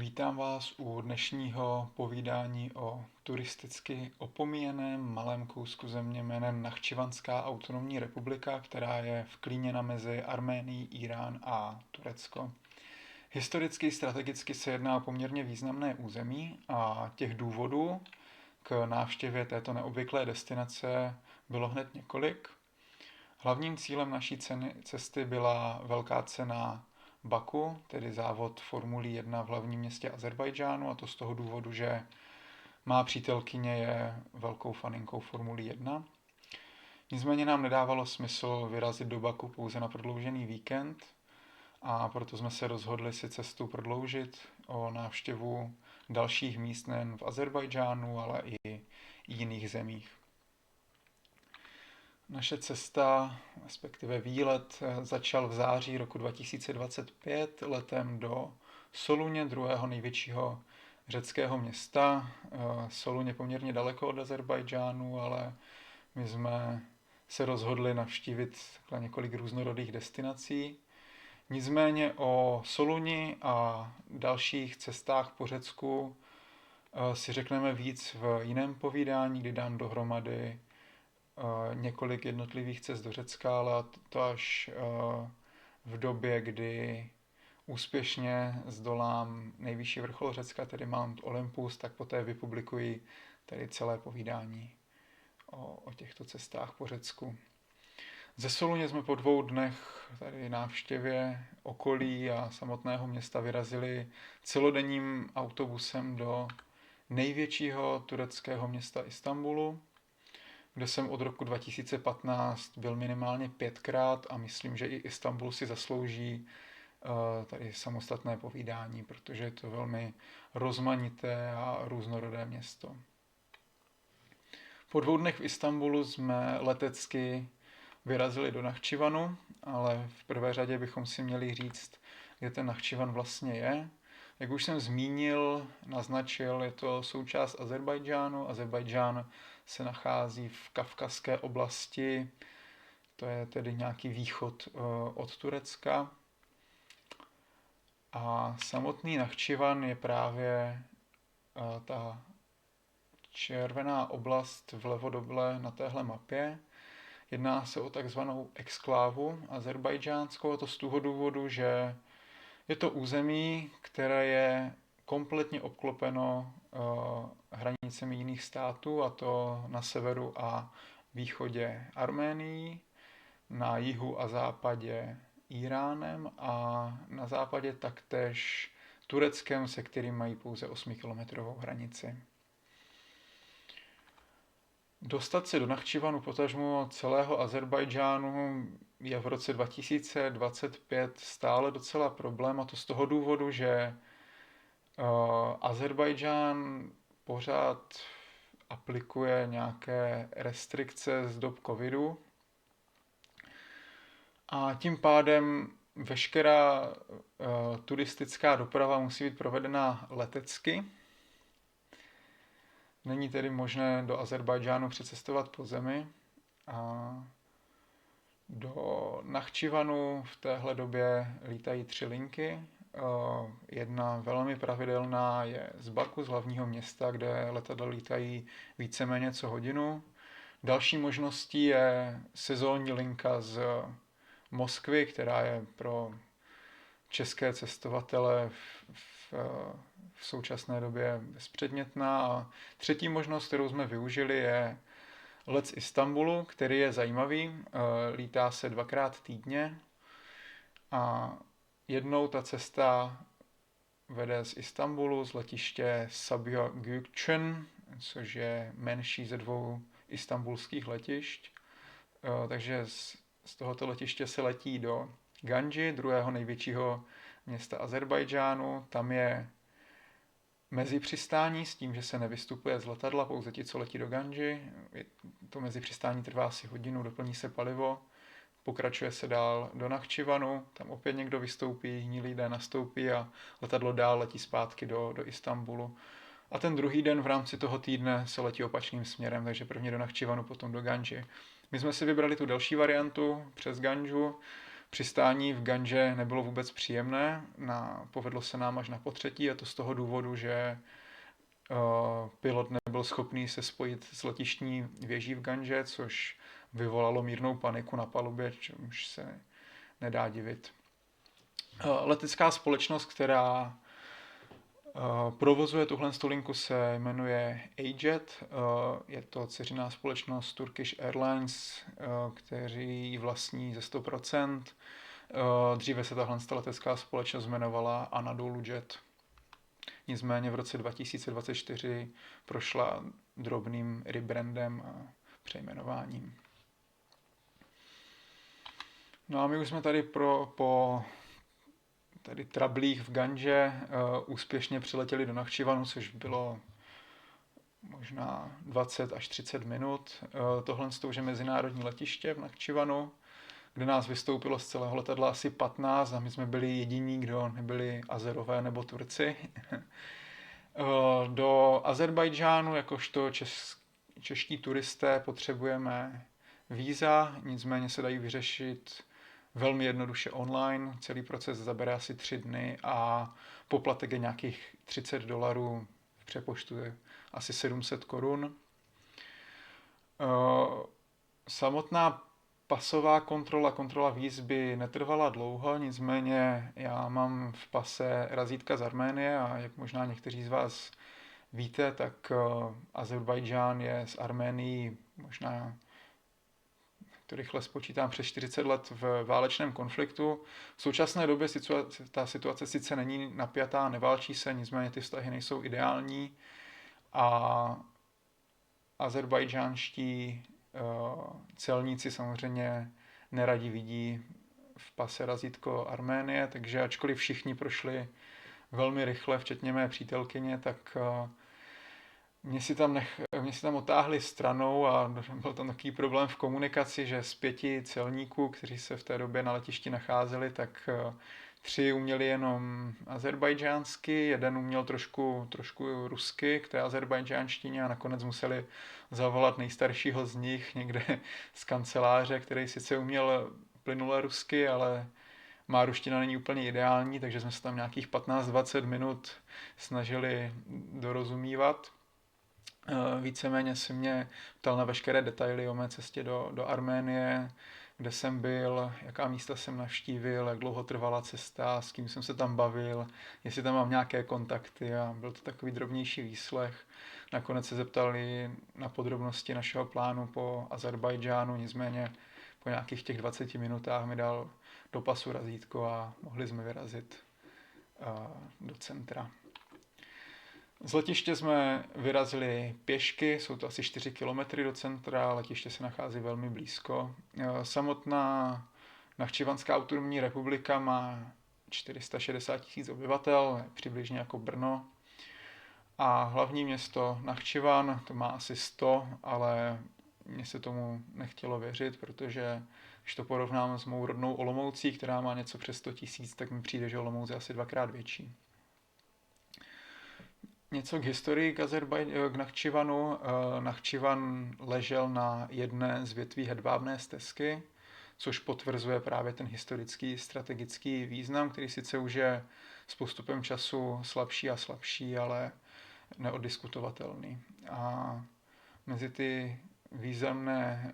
Vítám vás u dnešního povídání o turisticky opomíjeném malém kousku země jménem Nachčivanská autonomní republika, která je vklíněna mezi Arménií, Írán a Turecko. Historicky i strategicky se jedná o poměrně významné území a těch důvodů k návštěvě této neobvyklé destinace bylo hned několik. Hlavním cílem naší cesty byla velká cena Baku, tedy závod Formulí 1 v hlavním městě Azerbajdžánu, a to z toho důvodu, že má přítelkyně je velkou faninkou Formulí 1. Nicméně nám nedávalo smysl vyrazit do Baku pouze na prodloužený víkend a proto jsme se rozhodli si cestu prodloužit o návštěvu dalších míst nejen v Azerbajdžánu, ale i jiných zemích. Naše cesta, respektive výlet, začal v září roku 2025 letem do Soluně, druhého největšího řeckého města. Solun je poměrně daleko od Azerbajdžánu, ale my jsme se rozhodli navštívit několik různorodých destinací. Nicméně o Soluni a dalších cestách po Řecku si řekneme víc v jiném povídání, kdy dám dohromady několik jednotlivých cest do Řecka, ale to až v době, kdy úspěšně zdolám nejvyšší vrchol Řecka, tedy Mount Olympus, tak poté vypublikuji tady celé povídání o těchto cestách po Řecku. Ze Soluně jsme po 2 dnech tady návštěvě okolí a samotného města vyrazili celodenním autobusem do největšího tureckého města Istanbulu, kde jsem od roku 2015 byl minimálně 5krát a myslím, že i Istanbul si zaslouží tady samostatné povídání, protože je to velmi rozmanité a různorodé město. Po 2 dnech v Istanbulu jsme letecky vyrazili do Nachčivanu, ale v prvé řadě bychom si měli říct, kde ten Nachčivan vlastně je. Jak už jsem zmínil, naznačil, je to součást Azerbajdžánu. Azerbajdžán se nachází v Kavkazské oblasti, to je tedy nějaký východ od Turecka. A samotný Nachčivan je právě ta červená oblast vlevo dole na téhle mapě. Jedná se o takzvanou exklávu azerbajdžánskou, a to z toho důvodu, že je to území, které je kompletně obklopeno hranicemi jiných států, a to na severu a východě Arménií, na jihu a západě Íránem a na západě taktéž Tureckem, se kterým mají pouze 8kilometrovou hranici. Dostat se do Nachčivanu, potažmo celého Azerbajdžánu, je v roce 2025 stále docela problém, a to z toho důvodu, že Azerbajdžán pořád aplikuje nějaké restrikce z dob covidu a tím pádem veškerá turistická doprava musí být provedena letecky. Není tedy možné do Azerbajdžánu přecestovat po zemi a do Nachčivanu v téhle době lítají 3 linky. Jedna velmi pravidelná je z Baku, z hlavního města, kde letadla lítají víceméně co hodinu. Další možností je sezónní linka z Moskvy, která je pro české cestovatele v současné době bezpředmětná. A třetí možnost, kterou jsme využili, je let z Istanbulu, který je zajímavý. Lítá se 2krát týdně a jednou ta cesta vede z Istanbulu z letiště Sabiha Gökçen, což je menší ze 2 istanbulských letišť. Takže z tohoto letiště se letí do Ganji, druhého největšího města Azerbajdžánu. Tam je mezipřistání s tím, že se nevystupuje z letadla, pouze ti, co letí do Ganji. To mezipřistání trvá asi hodinu, doplní se palivo, pokračuje se dál do Nachčivanu, tam opět někdo vystoupí, jiní lidé nastoupí a letadlo dál letí zpátky do Istanbulu. A ten druhý den v rámci toho týdne se letí opačným směrem, takže prvně do Nachčivanu, potom do Ganji. My jsme si vybrali tu další variantu přes Ganžu, Přistání v Gandže nebylo vůbec příjemné, povedlo se nám až na potřetí, a to z toho důvodu, že pilot nebyl schopný se spojit s letištní věží v Gandže, což vyvolalo mírnou paniku na palubě, čemuž se nedá divit. Letecká společnost, která provozuje tuhle linku, se jmenuje AJet. Je to dceřiná společnost Turkish Airlines, kteří vlastní ze 100%. Dříve se tahle letecká společnost jmenovala Anadolu Jet. Nicméně v roce 2024 prošla drobným rebrandem a přejmenováním. No a my už jsme tady po tady trablích v Gandže úspěšně přiletěli do Nachčivanu, což bylo možná 20 až 30 minut. Tohle už je mezinárodní letiště v Nachčivanu, kde nás vystoupilo z celého letadla asi 15 a my jsme byli jediní, kdo nebyli Azerové nebo Turci. Do Azerbajdžánu jakožto čeští turisté potřebujeme víza, nicméně se dají vyřešit velmi jednoduše online. Celý proces zabere asi 3 dny a poplatek je nějakých $30, v přepočtu je asi 700 korun. Samotná pasová kontrola víz by netrvala dlouho, nicméně já mám v pase razítka z Arménie a jak možná někteří z vás víte, tak Azerbajdžán je s Arménií možná, to rychle spočítám, přes 40 let v válečném konfliktu. V současné době ta situace sice není napjatá, neválčí se, nicméně ty vztahy nejsou ideální a azerbajdžánští celníci samozřejmě neradi vidí v pase razítko Arménie, takže ačkoliv všichni prošli velmi rychle, včetně mé přítelkyně, tak mě si tam otáhli stranou a byl tam takový problém v komunikaci, že z 5 celníků, kteří se v té době na letišti nacházeli, tak 3 uměli jenom azerbajdžánsky, jeden uměl trošku rusky k té azerbajdžánštině a nakonec museli zavolat nejstaršího z nich někde z kanceláře, který sice uměl plynule rusky, ale má ruština není úplně ideální, takže jsme se tam nějakých 15-20 minut snažili dorozumívat. Víceméně si mě ptal na veškeré detaily o mé cestě do Arménie, kde jsem byl, jaká místa jsem navštívil, jak dlouho trvala cesta, s kým jsem se tam bavil, jestli tam mám nějaké kontakty, a byl to takový drobnější výslech. Nakonec se zeptali na podrobnosti našeho plánu po Azerbajdžánu, nicméně po nějakých těch 20 minutách mi dal do pasu razítko a mohli jsme vyrazit do centra. Z letiště jsme vyrazili pěšky, jsou to asi 4 kilometry do centra, letiště se nachází velmi blízko. Samotná Nachčivanská autonomní republika má 460 000 obyvatel, přibližně jako Brno. A hlavní město Nachčivan, to má asi 100, ale mně se tomu nechtělo věřit, protože když to porovnám s mou rodnou Olomoucí, která má něco přes 100 000, tak mi přijde, že Olomouc je asi 2x větší. Něco k historii k Nachčivanu. Nachčivan ležel na jedné z větví hedvábné stezky, což potvrzuje právě ten historický strategický význam, který sice už je s postupem času slabší a slabší, ale neoddiskutovatelný. A mezi ty významné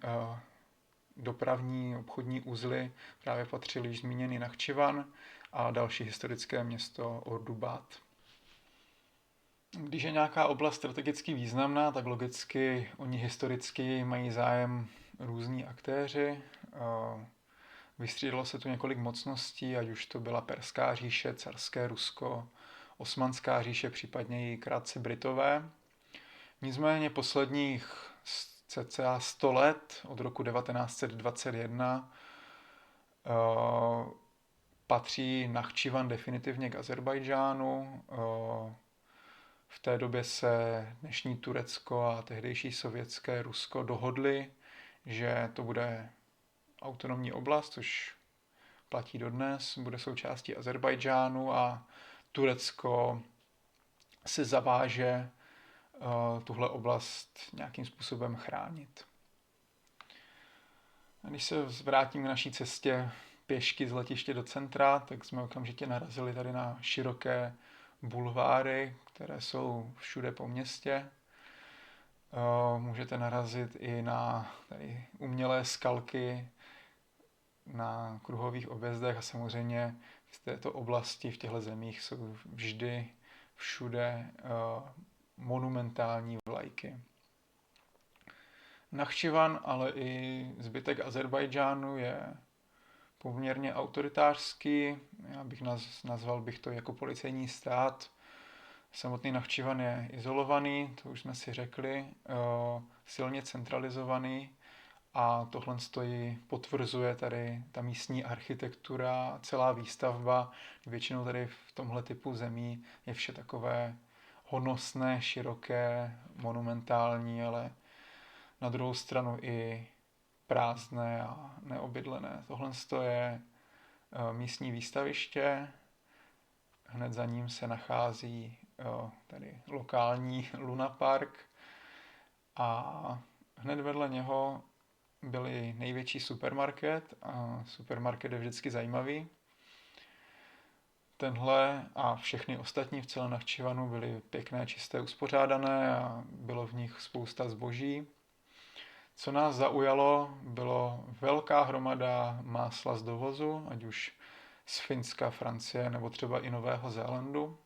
dopravní obchodní uzly právě patřil již zmíněný Nachčivan a další historické město Ordubad. Když je nějaká oblast strategicky významná, tak logicky oni historicky mají zájem různí aktéři. Vystřídalo se tu několik mocností, ať už to byla Perská říše, Carské Rusko, Osmanská říše, případně i krátce Britové. Nicméně posledních cca 100 let, od roku 1921, patří Nachčivan definitivně k Azerbajdžánu. V té době se dnešní Turecko a tehdejší sovětské Rusko dohodli, že to bude autonomní oblast, což platí dodnes, bude součástí Azerbajdžánu a Turecko se zaváže tuhle oblast nějakým způsobem chránit. A když se vrátím k naší cestě pěšky z letiště do centra, tak jsme okamžitě narazili tady na široké bulváry, které jsou všude po městě. Můžete narazit i na tady umělé skalky na kruhových objezdech a samozřejmě v této oblasti, v těchto zemích jsou vždy všude monumentální vlajky. Nachčivan, ale i zbytek Azerbajdžánu je poměrně autoritářský. Nazval bych to jako policejní stát. Samotný Nachčivan je izolovaný, to už jsme si řekli, silně centralizovaný a tohle potvrzuje tady ta místní architektura, celá výstavba. Většinou tady v tomhle typu zemí je vše takové honosné, široké, monumentální, ale na druhou stranu i prázdné a neobydlené. Tohle je místní výstaviště, hned za ním se nachází tady lokální Luna Park a hned vedle něho byl největší supermarket a supermarket je vždycky zajímavý. Tenhle a všechny ostatní v celém Nachčivanu byly pěkné, čisté, uspořádané a bylo v nich spousta zboží. Co nás zaujalo, bylo velká hromada másla z dovozu, ať už z Finska, Francie nebo třeba i Nového Zélandu.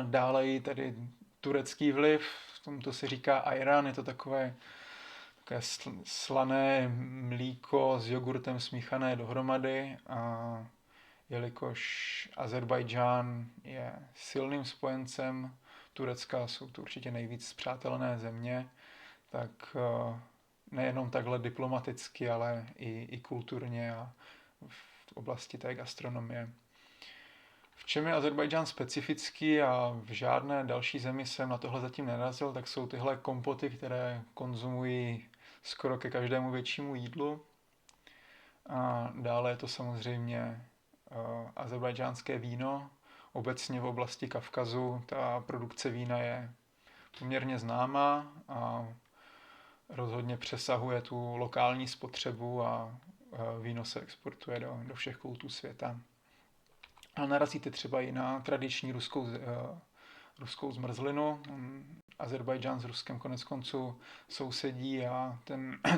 Dále i tady turecký vliv, tomuto se říká ajran, je to takové slané mlíko s jogurtem smíchané dohromady a jelikož Azerbajdžán je silným spojencem Turecka, jsou to určitě nejvíc spřátelené země, tak nejenom takhle diplomaticky, ale i kulturně a v oblasti té gastronomie. V čem je Azerbajdžán specifický a v žádné další zemi jsem na tohle zatím nenarazil, tak jsou tyhle kompoty, které konzumují skoro ke každému většímu jídlu. A dále je to samozřejmě azerbajdžánské víno. Obecně v oblasti Kavkazu ta produkce vína je poměrně známá a rozhodně přesahuje tu lokální spotřebu a víno se exportuje do všech koutů světa. A narazíte třeba i na tradiční ruskou zmrzlinu. Azerbajdžán s Ruskem konec konců sousedí a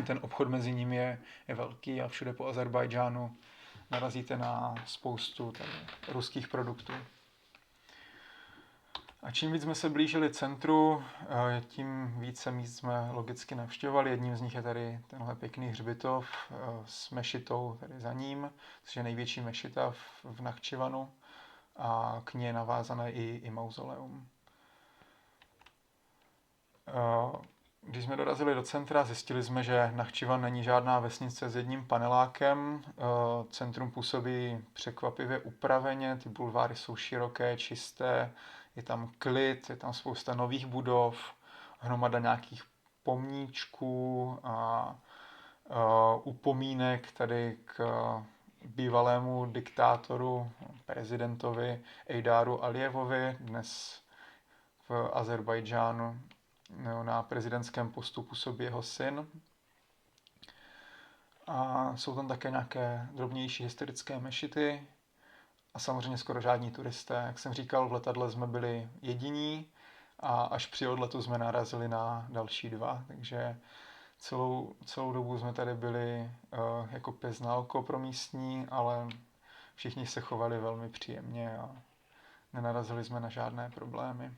ten obchod mezi nimi je velký a všude po Azerbajdžánu narazíte na spoustu ruských produktů. A čím víc jsme se blížili centru, tím více míst jsme logicky navštěvovali. Jedním z nich je tady tenhle pěkný hřbitov s mešitou tady za ním, což je největší mešita v Nachčivanu a k ní je navázané i mauzoleum. Když jsme dorazili do centra, zjistili jsme, že Nachčivan není žádná vesnice s jedním panelákem. Centrum působí překvapivě upraveně, ty bulváry jsou široké, čisté, je tam klid, je tam spousta nových budov, hromada nějakých pomníčků a upomínek tady k bývalému diktátoru, prezidentovi Ejdáru Alijevovi, dnes v Azerbajdžánu na prezidentském postu působí jeho syn. A jsou tam také nějaké drobnější historické mešity a samozřejmě skoro žádní turisté. Jak jsem říkal, v letadle jsme byli jediní a až při odletu jsme narazili na další dva, takže celou dobu jsme tady byli jako pes na oko pro místní, ale všichni se chovali velmi příjemně a nenarazili jsme na žádné problémy.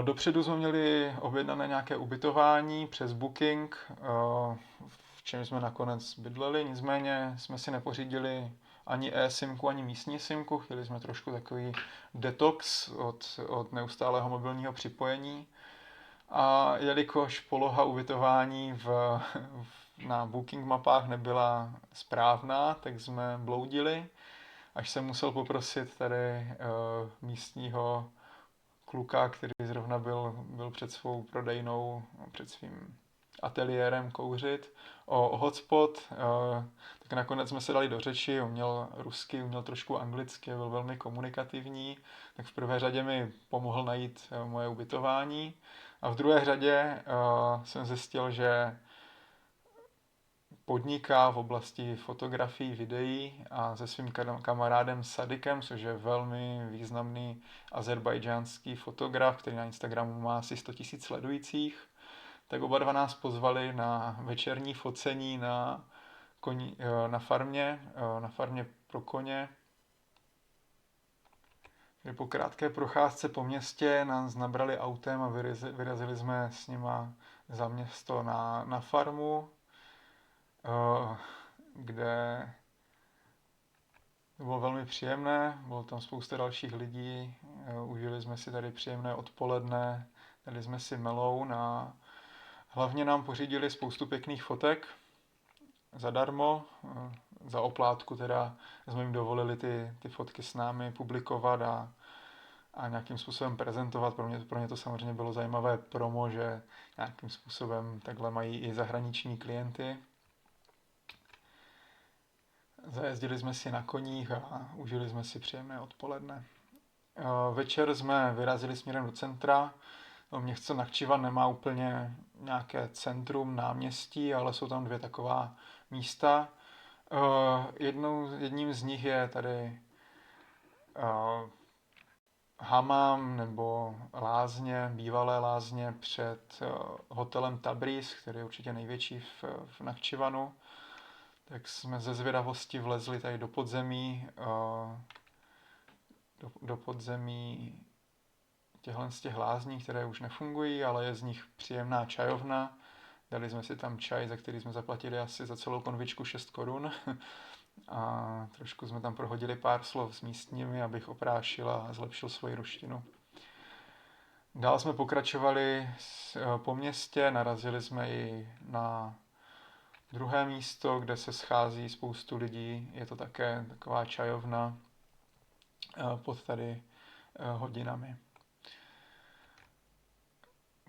Dopředu jsme měli objednané nějaké ubytování přes Booking, v čem jsme nakonec bydleli, nicméně jsme si nepořídili ani e-simku, ani místní simku, chtěli jsme trošku takový detox od neustálého mobilního připojení. A jelikož poloha ubytování na Booking mapách nebyla správná, tak jsme bloudili, až jsem musel poprosit tady místního kluka, který zrovna byl před svou prodejnou, před svým ateliérem kouřit, o hotspot, tak nakonec jsme se dali do řeči, uměl rusky, uměl trošku anglicky, byl velmi komunikativní, tak v prvé řadě mi pomohl najít moje ubytování a v druhé řadě jsem zjistil, že podniká v oblasti fotografií, videí a se svým kamarádem Sadikem, což je velmi významný azerbajdžánský fotograf, který na Instagramu má asi 100 000 sledujících, tak oba dva nás pozvali na večerní focení na farmě pro koně. Po krátké procházce po městě nás nabrali autem a vyrazili jsme s nima za město na farmu, kde to bylo velmi příjemné, bylo tam spousta dalších lidí, užili jsme si tady příjemné odpoledne, dali jsme si meloun a hlavně nám pořídili spoustu pěkných fotek zadarmo, za oplátku teda jsme jim dovolili ty fotky s námi publikovat a nějakým způsobem prezentovat. Pro mě to samozřejmě bylo zajímavé promo, že nějakým způsobem takhle mají i zahraniční klienty. Zajezdili jsme si na koních a užili jsme si příjemné odpoledne. Večer jsme vyrazili směrem do centra. Město Nakhčivan nemá úplně nějaké centrum, náměstí, ale jsou tam dvě taková místa. Jedním z nich je tady hamám nebo lázně, bývalé lázně před hotelem Tabriz, který je určitě největší v Nakhčivanu. Tak jsme ze zvědavosti vlezli tady do podzemí z těch lázní, které už nefungují, ale je z nich příjemná čajovna. Dali jsme si tam čaj, za který jsme zaplatili asi za celou konvičku 6 korun. A trošku jsme tam prohodili pár slov s místními, abych oprášil a zlepšil svoji ruštinu. Dál jsme pokračovali po městě, narazili jsme i na druhé místo, kde se schází spoustu lidí. Je to také taková čajovna pod tady hodinami.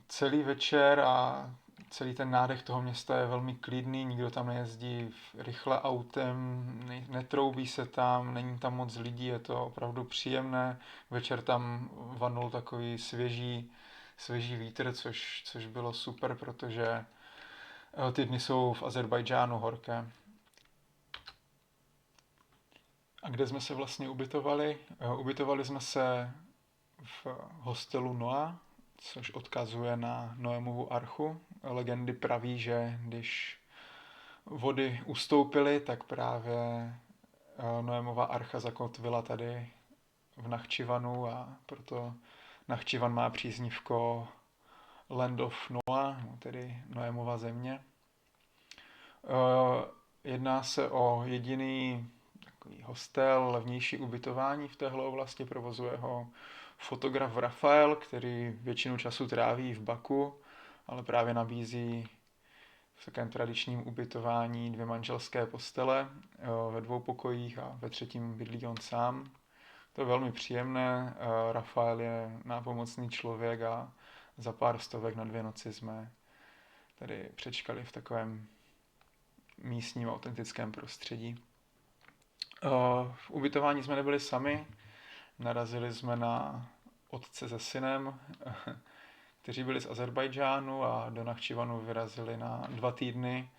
Celý večer a celý ten nádech toho města je velmi klidný, nikdo tam nejezdí rychle autem, netroubí se tam, není tam moc lidí, je to opravdu příjemné. Večer tam vanul takový svěží vítr, což bylo super, protože ty dny jsou v Azerbajdžánu horké. A kde jsme se vlastně ubytovali? Ubytovali jsme se v hostelu Noa, což odkazuje na Noemovu archu. Legendy praví, že když vody ustoupily, tak právě Noemova archa zakotvila tady v Nakhčivanu a proto Nakhčivan má příznivko Land of Noah, tedy Noemova země. Jedná se o jediný takový hostel, levnější ubytování v téhle oblasti, provozuje ho fotograf Rafael, který většinu času tráví v Baku, ale právě nabízí v takovém tradičním ubytování 2 manželské postele ve 2 pokojích a ve 3. bydlí on sám. To je velmi příjemné, Rafael je nápomocný člověk a za pár stovek na 2 noci jsme tady přečkali v takovém místním autentickém prostředí. V ubytování jsme nebyli sami, narazili jsme na otce se synem, kteří byli z Azerbajdžánu a do Nakhčivanu vyrazili na 2 týdny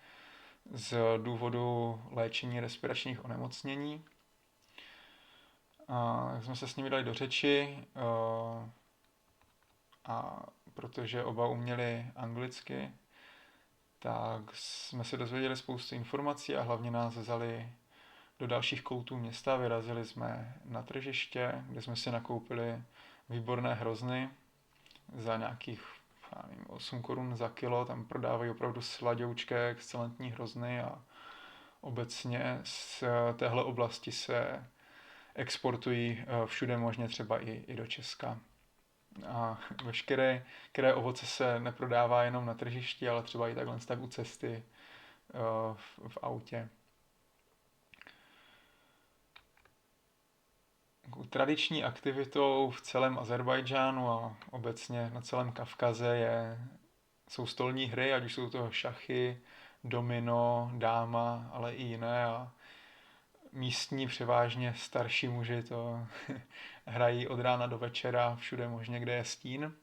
z důvodu léčení respiračních onemocnění. A jsme se s nimi dali do řeči a protože oba uměli anglicky, tak jsme se dozvěděli spoustu informací a hlavně nás vzali do dalších koutů města. Vyrazili jsme na tržiště, kde jsme si nakoupili výborné hrozny za nějakých 8 korun za kilo. Tam prodávají opravdu sladoučké, excelentní hrozny a obecně z téhle oblasti se exportují všude možně, třeba i do Česka. A veškeré ovoce se neprodává jenom na tržišti, ale třeba i takhle tak u cesty v autě. Tradiční aktivitou v celém Azerbajdžánu a obecně na celém Kavkaze jsou stolní hry, ať už jsou to šachy, domino, dáma, ale i jiné. A místní, převážně starší muži to hrají od rána do večera všude možně, kde je stín.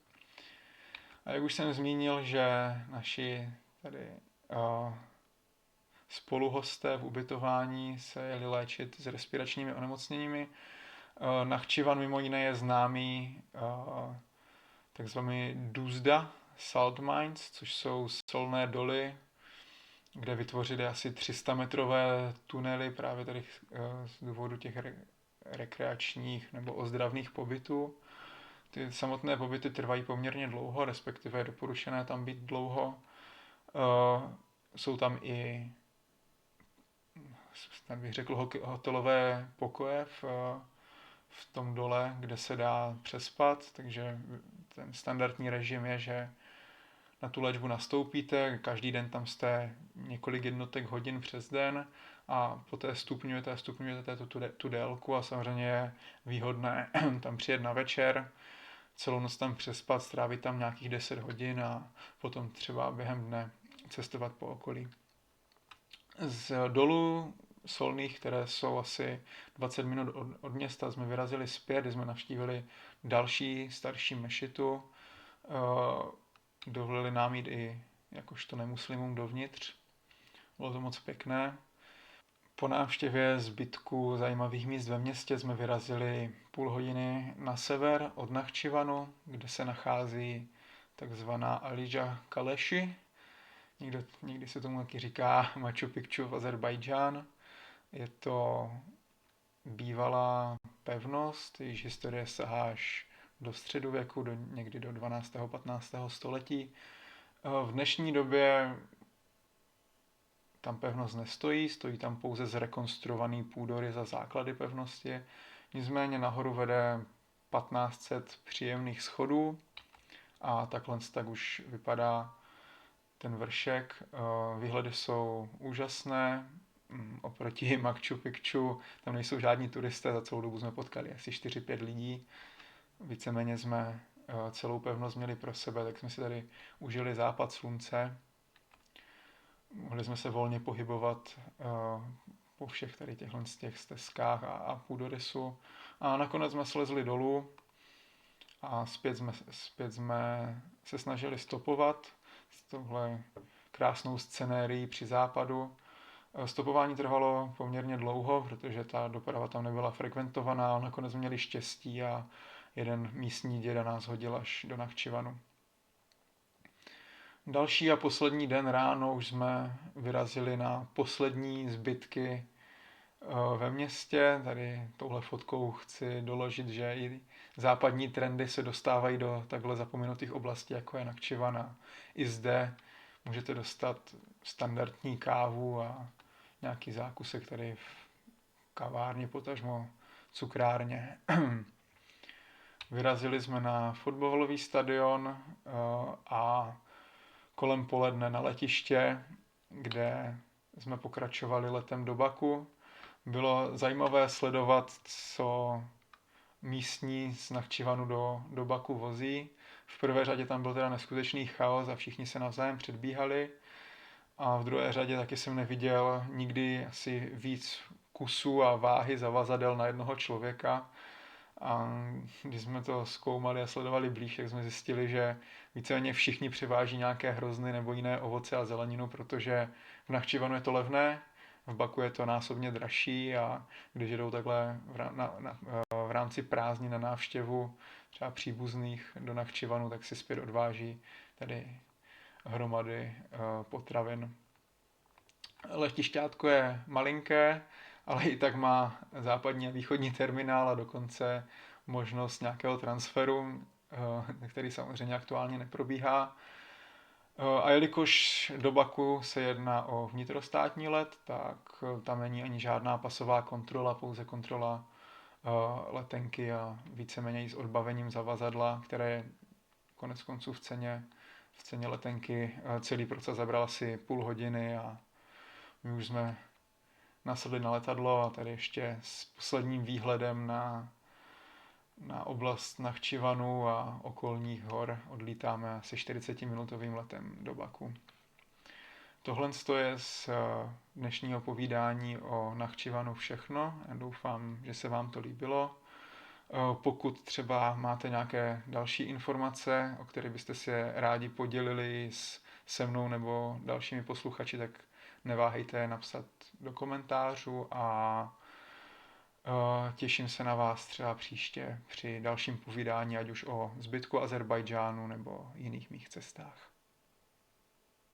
A jak už jsem zmínil, že naši tady spoluhosté v ubytování se jeli léčit s respiračními onemocněními. Nachčivan mimo jiné je známý takzvaný DUSDA salt mines, což jsou solné doly, kde vytvořili asi 300-metrové tunely právě tady z důvodu těch rekreačních nebo ozdravných pobytů. Ty samotné pobyty trvají poměrně dlouho, respektive je doporučené tam být dlouho. Jsou tam i, tak bych řekl, hotelové pokoje v tom dole, kde se dá přespat, takže ten standardní režim je, že na tu léčbu nastoupíte, každý den tam jste několik jednotek hodin přes den a poté stupňujete tu délku a samozřejmě je výhodné tam přijet na večer, celou noc tam přespat, strávit tam nějakých 10 hodin a potom třeba během dne cestovat po okolí. Z dolů solných, které jsou asi 20 minut od města, jsme vyrazili zpět, kdy jsme navštívili další starší mešitu. Dovolili nám jít i jakožto nemuslimům dovnitř. Bylo to moc pěkné. Po návštěvě zbytku zajímavých míst ve městě jsme vyrazili půl hodiny na sever od Nachčivanu, kde se nachází takzvaná Alija Kaleši. Někdy se tomu taky říká Machu Picchu v Azerbajdžán. Je to bývalá pevnost, jejíž historie sahá až do středověku, někdy do 12. 15. století. V dnešní době tam pevnost nestojí, stojí tam pouze zrekonstruovaný půdorys za základy pevnosti. Nicméně nahoru vede 1500 příjemných schodů a takhle tak už vypadá ten vršek. Výhledy jsou úžasné. Oproti Machu Picchu tam nejsou žádní turisté, za celou dobu jsme potkali asi 4-5 lidí. Víceméně jsme celou pevnost měli pro sebe, tak jsme si tady užili západ slunce. Mohli jsme se volně pohybovat po všech tady těch stezkách a půdorysu. A nakonec jsme slezli dolů a zpět jsme se snažili stopovat s touhle krásnou scenérií při západu. Stopování trvalo poměrně dlouho, protože ta doprava tam nebyla frekventovaná, ale nakonec měli štěstí a jeden místní děda nás hodil až do Nachčivanu. Další a poslední den ráno už jsme vyrazili na poslední zbytky ve městě. Tady touhle fotkou chci doložit, že i západní trendy se dostávají do takhle zapomenutých oblastí, jako je Nachčivan, a i zde můžete dostat standardní kávu a nějaký zákusek tady v kavárně, potažmo cukrárně. Vyrazili jsme na fotbalový stadion a kolem poledne na letiště, kde jsme pokračovali letem do Baku. Bylo zajímavé sledovat, co místní z Nachčivanu do Baku vozí. V prvé řadě tam byl teda neskutečný chaos a všichni se navzájem předbíhali. A v druhé řadě taky jsem neviděl nikdy asi víc kusů a váhy zavazadel na jednoho člověka. A když jsme to zkoumali a sledovali blíž, tak jsme zjistili, že víceméně všichni přiváží nějaké hrozny nebo jiné ovoce a zeleninu, protože v Nachčivanu je to levné, v Baku je to násobně dražší a když jdou takhle v rámci prázdnin na návštěvu třeba příbuzných do Nachčivanu, tak si zpět odváží tady hromady potravin. Letišťátko je malinké, ale i tak má západní a východní terminál a dokonce možnost nějakého transferu, který samozřejmě aktuálně neprobíhá. A jelikož do Baku se jedná o vnitrostátní let, tak tam není ani žádná pasová kontrola, pouze kontrola letenky a víceméně i s odbavením zavazadla, které je konec konců v ceně letenky. Celý proces zabral asi půl hodiny a my už jsme nasedli na letadlo a tady ještě s posledním výhledem na oblast Nachčivanu a okolních hor odlítáme asi 40-minutovým letem do Baku. Tohle je z dnešního povídání o Nachčivanu všechno. Já doufám, že se vám to líbilo. Pokud třeba máte nějaké další informace, o které byste se rádi podělili se mnou nebo dalšími posluchači, tak neváhejte je napsat do komentářů a těším se na vás třeba příště při dalším povídání, ať už o zbytku Azerbajdžánu nebo jiných mých cestách.